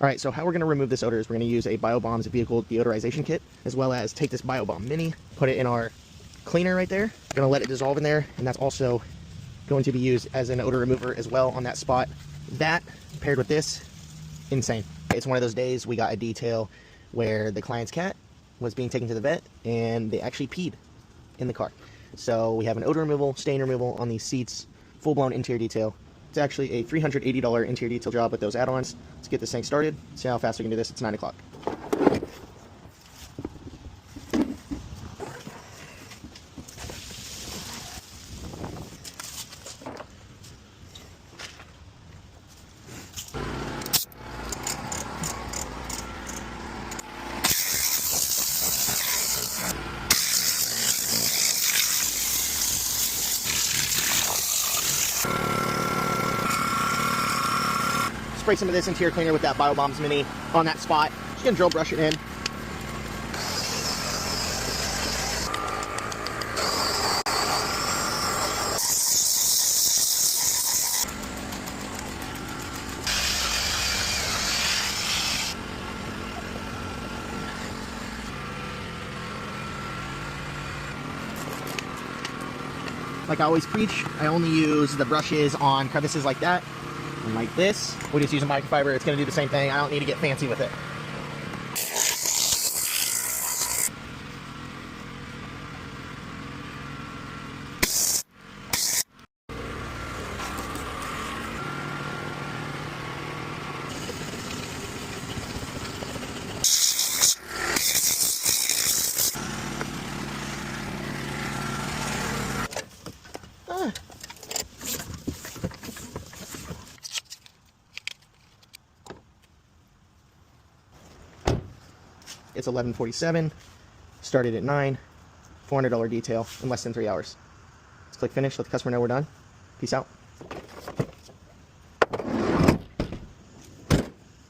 All right, so how we're going to remove this odor is we're going to use a BioBombs vehicle deodorization kit, as well as take this BioBomb Mini, put it in our cleaner right there. We're going to let it dissolve in there, and that's also going to be used as an odor remover as well on that spot. That, paired with this, insane. It's one of those days we got a detail where the client's cat was being taken to the vet, and they actually peed in the car. So we have an odor removal, stain removal on these seats, full-blown interior detail. It's actually a $380 interior detail job with those add-ons. Let's get this thing started, see how fast we can do this. It's 9 o'clock. Spray some of this interior cleaner with that BioBombs Mini on that spot. Just gonna drill brush it in. Like I always preach, I only use the brushes on crevices like that. And like this, we just use a microfiber. It's going to do the same thing. I don't need to get fancy with it. It's 11:47, started at 9, $400 detail in less than 3 hours. Let's click finish, let the customer know we're done. Peace out.